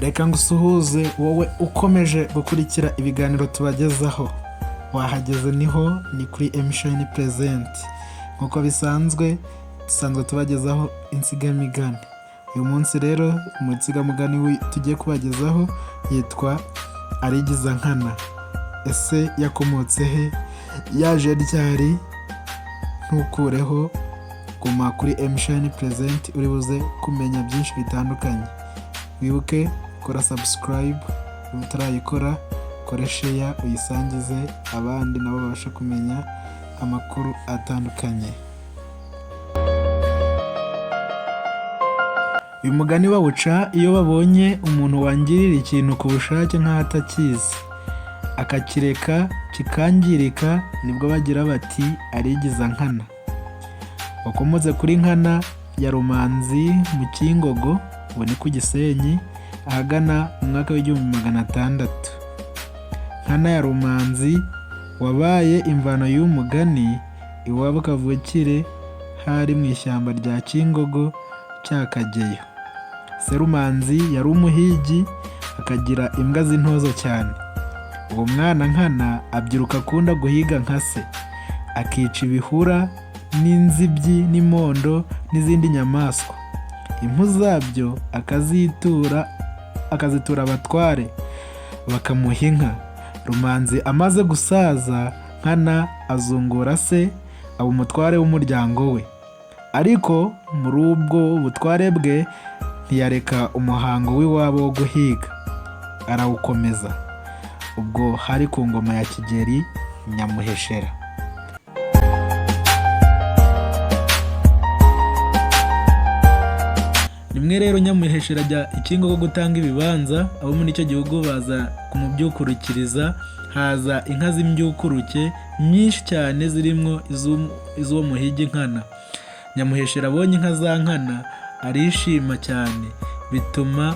reka ngusuhuze wowe ukomeje gukurikira ibiganiro tubagezaho. Wahageze niho ni kuri M-Shine Present. Nkuko bisanzwe dusanzwe tubagezaho insigamigani. Uyu munsi rero umunsigamugani tugiye kubagezaho yitwa Arigiza Nkana. Ese yakomotse he? Yaje ryari? Ntukureho, guma kuri M-Shine Present uri buze kumenya byinshi bitandukanye. Wibuke kora subscribe, utarayikora kore share, uyisangize abandi nabo babasha kumenya amakuru atandukanye. Uyu mugani bawuca iyo babonye umuntu wangirira ikintu ku bushake nk'atakizi akakireka kikangirika, nibwo bagira bati Arigiza Nkana. Wakomotse kuri Nkana ya Rumanzi mu Kingogo, ubu ni ku Gisenyi, ahagana mu mwaka w'1600. Nkana ya Rumanzi wabaye imvano y'umugani iwabo kavukire hari mu ishyamba rya Kingogo cya Kageyo. Serumanzi yari umuhigi, akagira imbwa z'intozo cyane. Uwo mwana Nkana abyiruka akunda guhiga nka se, akica ibihura n'inzibyi n'imondo n'izindi nyamaswa. Impu zabyo akazitura abatware bakamuha inka. Rumanzi amaze gusaza, Nkana azungura se aba umutware w'umuryango we, ariko muri ubwo butware bwe ntiyareka umuhango w'iwabo wo guhiga, arawukomeza. Ubwo hari ku ngoma ya Kigeli Nyamuheshera. Rimwe rero Nyamuheshera ajya i Kingogo gutanga ibibanza, abo muri icyo gihugu baza kumubyukurukiriza. Haza inka z'imbyukuruke nyinshi cyane zirimo iz'uwo muhigi Nkana. Nyamuheshera abonye inka za Nkana arishima cyane, bituma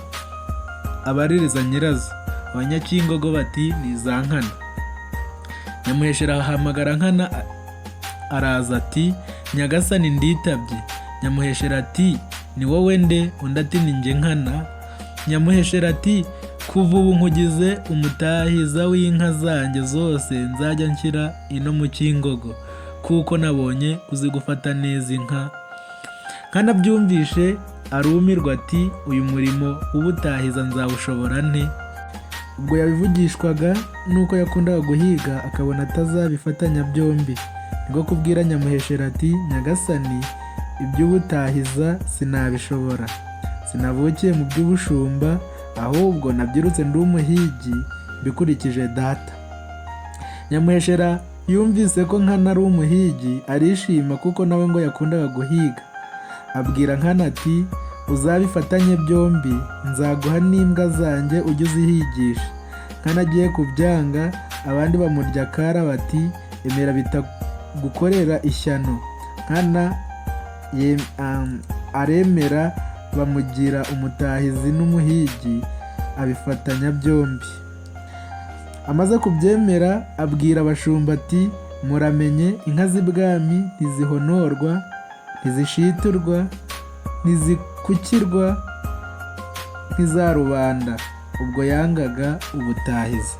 abaririza nyirazo abanyakingogo bati ni za Nkana. Nyamuheshera ahamagara Nkana, araza ati Nyagasani nditabye. Nyamuheshera ati ni wowe nde? Undi ati ni njye Nkana. Nyamuheshera ati kuva ubu nkugize umutahiza w'inka zanjye zose nzajya nshyira ino mu Kingogo, kuko nabonye uzi gufata neza inka. Nkana byumvishe arumirwa ati uyu murimo w'ubutahiza nzawushobora nte? Ubwo yabivugishwaga nuko yakundaga guhiga akabona atazabifatanya byombi, nibwo kubwira Nyamuheshera ati Nyagasani, iby'ubutahiza sinabishobora, sinavukiye mu by'ubushumba, ahubwo nabyirutse ndi umuhigi bikurikije data. Nyamuheshera yumvise ko Nkana ari umuhigi arishima, kuko nawe ngo yakundaga guhiga. Abwira Nkana ati uzabifatanye byombi, nzaguha n'imbwa zanjye ujye uzihigisha. Nkana agiye kubyanga, abandi bamurya akara bati emera bitagukorera ishyano. Nkana aremera, bamugira umutahizi n'umuhigi, abifatanya byombi. Amaze kubyemera abwira abashumba ati muramenye inka z'ibwami ntizihonorwa, ntizishiturwa, ntizikukirwa nk'iza rubanda. Ubwo yangaga ubutahiza.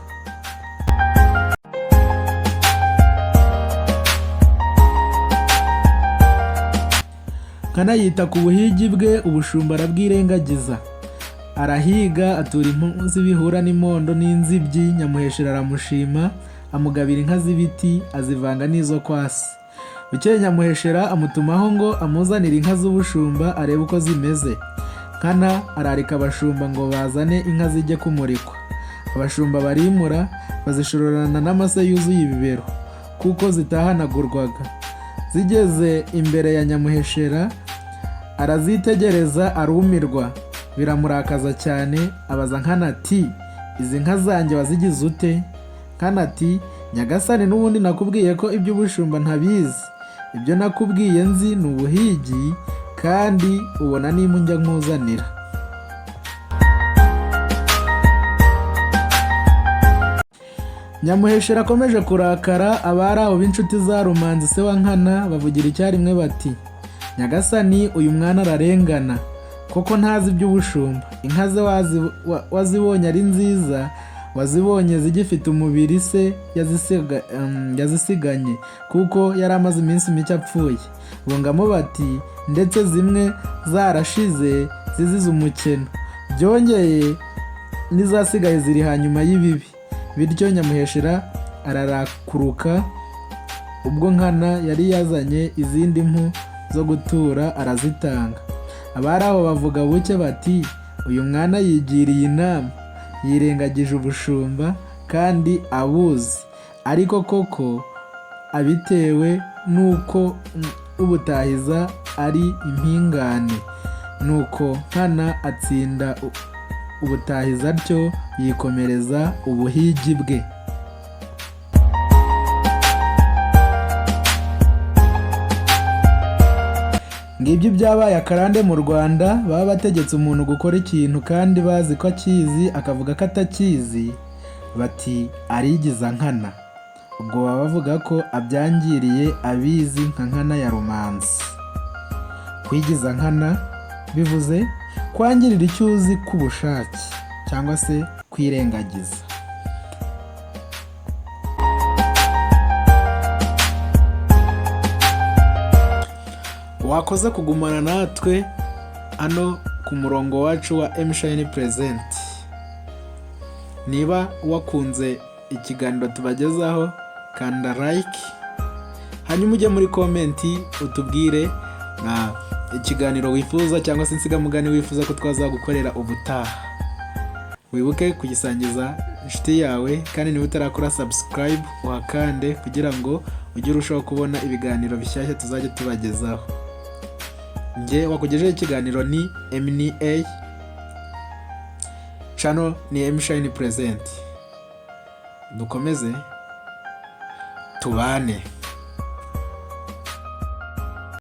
Nkana yita ku buhigi bwe, ubushumba arabwirengagiza. Arahiga, atura impu z'ibihura n'imondo n'inzibyi. Nyamuheshera aramushima, amugabira inka z'ibiti azivanga n'izo kwa se. Bukeye Nyamuheshera amutumaho ngo amuzanire inka z'ubushumba arebe uko zimeze. Nkana ararika abashumba ngo bazane inka zijye kumurikwa. Abashumba barimura, bazishororana n'amase yuzuye ibibero, kuko zitahanagurwaga. Zigeze imbere ya Nyamuheshera arazitegereza arumirwa, biramurakaza cyane. Abaza Nkana ati izi nka zanjye wazigize ute? Nkana ati Nyagasani, n'ubundi nakubwiye ko iby'ubushumba ntabizi. Ibyo nakubwiye nzi ni ubuhigi, kandi ubona n'impu njya nkuzanira. Nyamuheshera akomeje kurakara, abari aho b'inshuti za Rumanzi se wa Nkana bavugira icyarimwe bati Nyagasani, uyu mwana ararengana. koko ntazi iby'ubushumba. Inka ze wazibonye ari nziza, wazibonye zigifite umubiri se yazisiganye, kuko yari amaze iminsi mike apfuye. Bungamo bati ndetse zimwe zarashize zizize umukeno, byongeye n'izasigaye ziri hanyuma y'ibibi. Bityo Nyamuheshera ararakuruka, ubwo Nkana yari yazanye izindi mpu zo gutura arazitanga. Abari aho bavuga buke bati uyu mwana yigiriye inama, yirengagije ubushumba kandi abuzi, ariko koko abitewe n'uko ubutahiza ari impingane. Nuko Nkana atsinda ubutahiza atyo, yikomereza ubuhigi bwe. Ngibyo byabaye akarande mu Rwanda. Baba bategetse umuntu gukora ikintu kandi bazi ko akizi akavuga ko atakizi, bati arigiza Nkana. Ubwo baba bavuga ko abyangiriye abizi nka Nkana ya Rumanzi. Kwigiza Nkana bivuze kwangirira icyo uzi k'ubushake cyangwa se kwirengagiza. Wakoze kugumana natwe hano ku murongo wacu wa M-Shine Present. Niba wakunze ikiganiro tubagezaho, kanda like, hanyuma ujye muri komenti utubwire na ikiganiro wifuza cyangwa se insigamugani wifuza ko twazagukorera ubutaha. Wibuke kugisangiza inshuti yawe, kandi niba utarakora subscribe uhakande kugira ngo ujye urushaho kubona ibiganiro bishyashya tuzajya tubagezaho. Nge wakugejeho ikiganiro ni MNA, channel ni M-Shine Present. Dukomeze tubane.